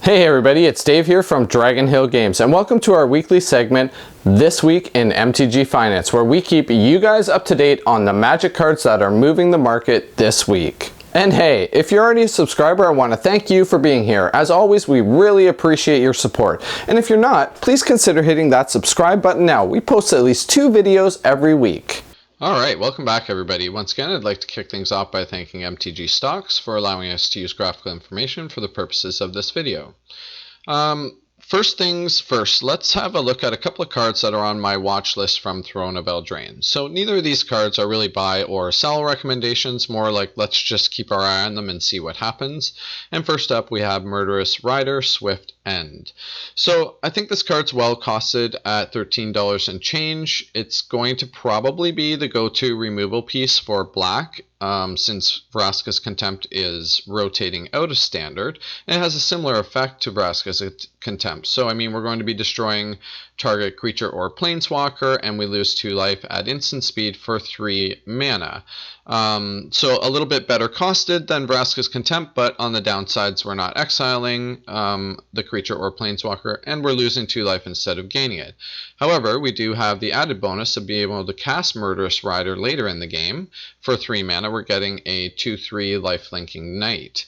Hey everybody, it's Dave here from Dragonhill Games, and welcome to our weekly segment, This Week in MTG Finance, where we keep you guys up to date on the Magic cards that are moving the market this week. And hey, if you're already a subscriber, I want to thank you for being here. As always, we really appreciate your support. And if you're not, please consider hitting that subscribe button now. We post at least 2 videos every week. Alright, welcome back everybody. Once again, I'd like to kick things off by thanking MTG Stocks for allowing us to use graphical information for the purposes of this video. First things first, let's have a look at a couple of cards that are on my watch list from Throne of Eldraine. So neither of these cards are really buy or sell recommendations, more like let's just keep our eye on them and see what happens. And first up we have Murderous Rider, Swift End. So I think this card's well costed at $13 and change. It's going to probably be the go-to removal piece for black. Since Vraska's Contempt is rotating out of Standard, and it has a similar effect to Vraska's Contempt. So I mean, we're going to be destroying target creature or planeswalker, and we lose 2 life at instant speed for 3 mana. So a little bit better costed than Vraska's Contempt, but on the downsides we're not exiling the creature or planeswalker, and we're losing 2 life instead of gaining it. However, we do have the added bonus of being able to cast Murderous Rider later in the game. For 3 mana, we're getting a 2/3 lifelinking Knight.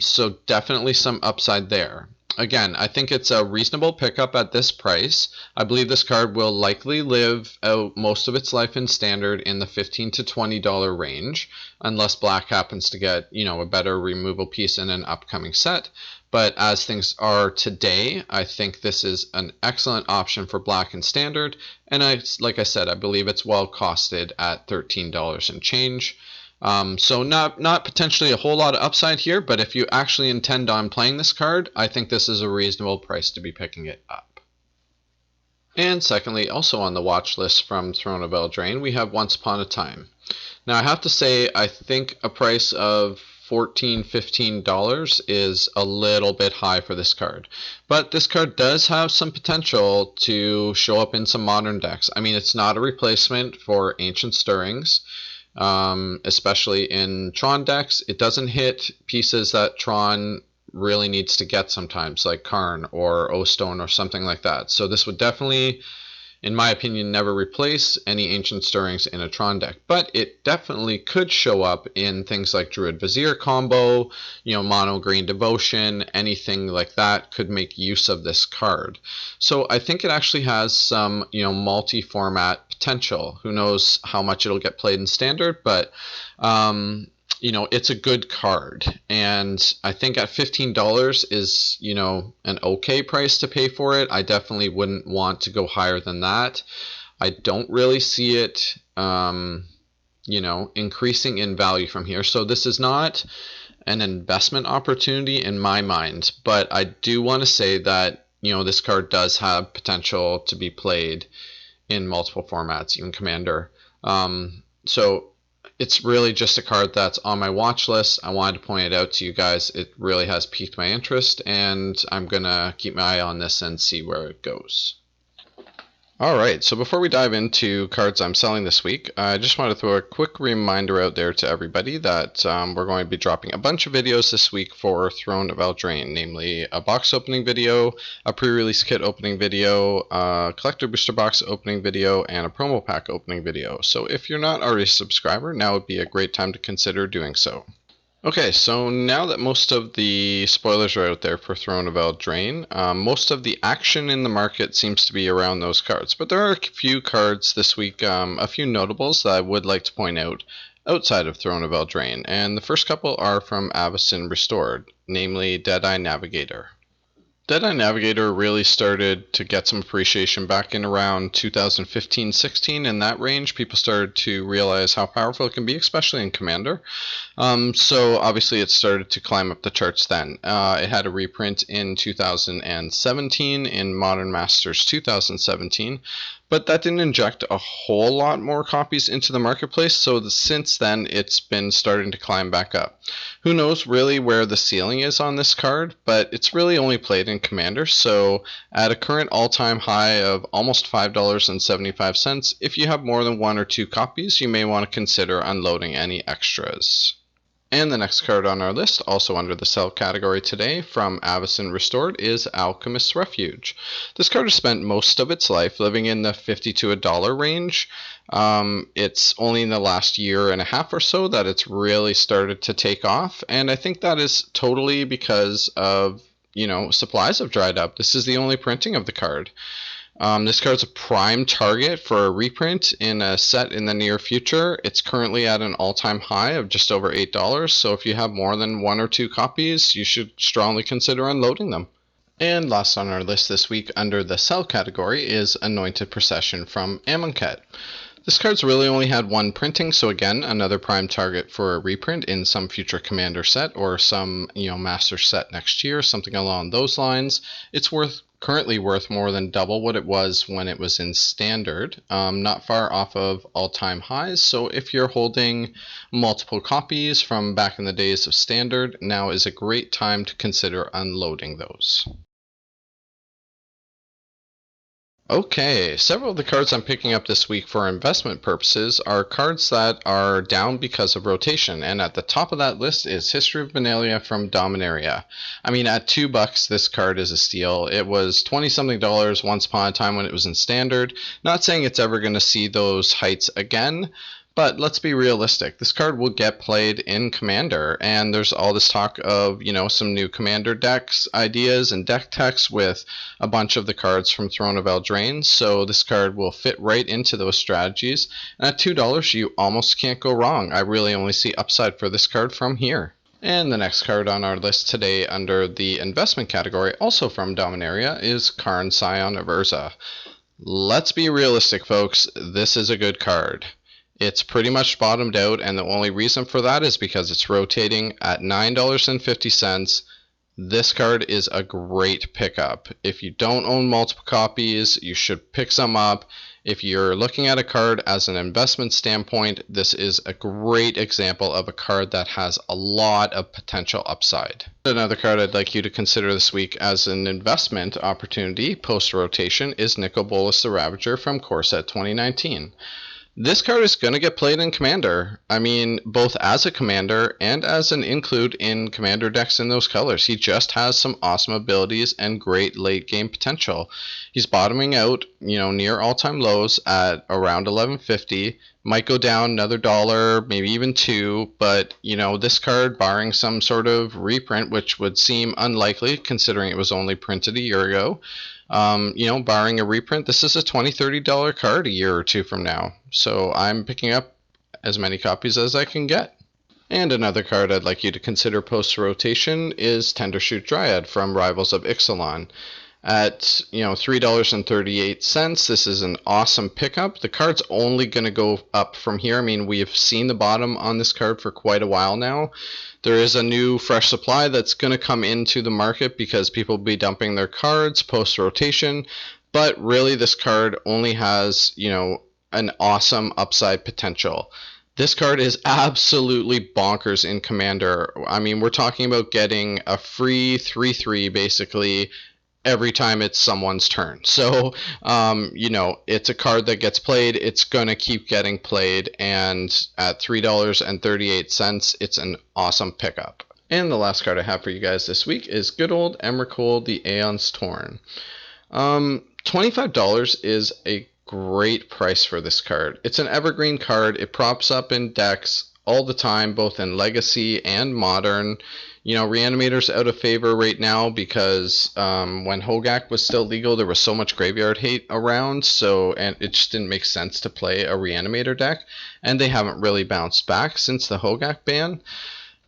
So definitely some upside there. Again, I think it's a reasonable pickup at this price. I believe this card will likely live out most of its life in Standard in the $15 to $20 range, unless black happens to get, a better removal piece in an upcoming set. But as things are today, I think this is an excellent option for black and Standard, and like I said, I believe it's well costed at $13 and change. So not potentially a whole lot of upside here, but if you actually intend on playing this card, I think this is a reasonable price to be picking it up. And secondly, also on the watch list from Throne of Eldraine, we have Once Upon a Time. Now I have to say, I think a price of $14, $15 is a little bit high for this card. But this card does have some potential to show up in some modern decks. I mean, it's not a replacement for Ancient Stirrings. Especially in Tron decks. It doesn't hit pieces that Tron really needs to get sometimes, like Karn or O-Stone or something like that. So this would definitely, in my opinion, never replace any Ancient Stirrings in a Tron deck. But it definitely could show up in things like Druid Vizier combo, Mono Green Devotion, anything like that could make use of this card. So I think it actually has some, multi-format potential. Who knows how much it'll get played in Standard, but it's a good card, and I think at $15 is an okay price to pay for it. I definitely wouldn't want to go higher than that. I don't really see it increasing in value from here, so this is not an investment opportunity in my mind, but I do want to say that this card does have potential to be played in multiple formats, even Commander. So it's really just a card that's on my watch list. I wanted to point it out to you guys. It really has piqued my interest, and I'm going to keep my eye on this and see where it goes. Alright, so before we dive into cards I'm selling this week, I just want to throw a quick reminder out there to everybody that we're going to be dropping a bunch of videos this week for Throne of Eldraine, namely a box opening video, a pre-release kit opening video, a collector booster box opening video, and a promo pack opening video. So if you're not already a subscriber, now would be a great time to consider doing so. Okay, so now that most of the spoilers are out there for Throne of Eldraine, most of the action in the market seems to be around those cards. But there are a few cards this week, a few notables that I would like to point out outside of Throne of Eldraine. And the first couple are from Avacyn Restored, namely Deadeye Navigator. Deadeye Navigator really started to get some appreciation back in around 2015-16. In that range, people started to realize how powerful it can be, especially in Commander. So obviously it started to climb up the charts then. It had a reprint in 2017 in Modern Masters 2017. But that didn't inject a whole lot more copies into the marketplace, so since then it's been starting to climb back up. Who knows really where the ceiling is on this card, but it's really only played in Commander, so at a current all-time high of almost $5.75, if you have more than 1 or 2 copies, you may want to consider unloading any extras. And the next card on our list, also under the sell category today, from Avacyn Restored, is Alchemist Refuge. This card has spent most of its life living in the $50 to $1 range. It's only in the last year and a half or so that it's really started to take off, and I think that is totally because of, supplies have dried up. This is the only printing of the card. This card's a prime target for a reprint in a set in the near future. It's currently at an all-time high of just over $8, so if you have more than 1 or 2 copies, you should strongly consider unloading them. And last on our list this week under the sell category is Anointed Procession from Amonkhet. This card's really only had 1 printing, so again, another prime target for a reprint in some future Commander set or some, Master set next year, something along those lines. It's currently worth more than double what it was when it was in Standard, not far off of all-time highs. So if you're holding multiple copies from back in the days of Standard, now is a great time to consider unloading those. Okay, several of the cards I'm picking up this week for investment purposes are cards that are down because of rotation, and at the top of that list is History of Benalia from Dominaria. I mean, at $2, this card is a steal. It was $20-something once upon a time when it was in Standard. Not saying it's ever going to see those heights again, but let's be realistic. This card will get played in Commander, and there's all this talk of, some new Commander decks ideas and deck techs with a bunch of the cards from Throne of Eldraine, so this card will fit right into those strategies. And at $2, you almost can't go wrong. I really only see upside for this card from here. And the next card on our list today under the investment category, also from Dominaria, is Karn, Scion of Urza. Let's be realistic, folks. This is a good card. It's pretty much bottomed out, and the only reason for that is because it's rotating at $9.50. This card is a great pickup. If you don't own multiple copies, you should pick some up. If you're looking at a card as an investment standpoint, this is a great example of a card that has a lot of potential upside. Another card I'd like you to consider this week as an investment opportunity post-rotation is Nicolas Ravager from Core Set 2019. This card is going to get played in Commander. I mean, both as a Commander and as an include in Commander decks in those colors. He just has some awesome abilities and great late game potential. He's bottoming out, near all-time lows at around $11.50. Might go down another $1, maybe even $2, but, this card, barring some sort of reprint, which would seem unlikely considering it was only printed a year ago, barring a reprint, this is a $20, $30 card a year or 2 from now. So I'm picking up as many copies as I can get. And another card I'd like you to consider post-rotation is Tendershoot Dryad from Rivals of Ixalan. At $3.38, this is an awesome pickup. The card's only going to go up from here. I mean, we have seen the bottom on this card for quite a while now. There is a new fresh supply that's going to come into the market because people will be dumping their cards post-rotation. But really, this card only has, an awesome upside potential. This card is absolutely bonkers in Commander. I mean, we're talking about getting a free 3/3 basically every time it's someone's turn. So, it's a card that gets played. It's going to keep getting played. And at $3.38, it's an awesome pickup. And the last card I have for you guys this week is good old Emrakul, the Aeon's Torn. $25 is a great price for this card. It's an evergreen card. It props up in decks all the time, both in Legacy and Modern. Reanimator's out of favor right now because when Hogak was still legal, there was so much graveyard hate around, and it just didn't make sense to play a Reanimator deck, and they haven't really bounced back since the Hogak ban.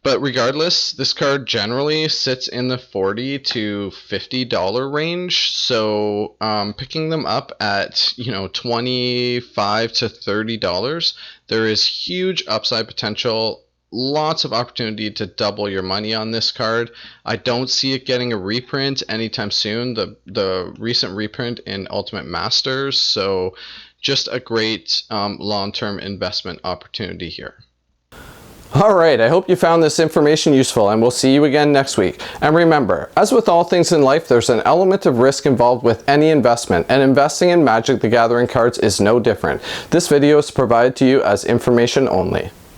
But regardless, this card generally sits in the $40 to $50 range, so picking them up at $25 to $30, there is huge upside potential. Lots of opportunity to double your money on this card. I don't see it getting a reprint anytime soon. The recent reprint in Ultimate Masters, so just a great long-term investment opportunity here. Alright, I hope you found this information useful, and we'll see you again next week. And remember, as with all things in life, there's an element of risk involved with any investment, and investing in Magic the Gathering cards is no different. This video is provided to you as information only.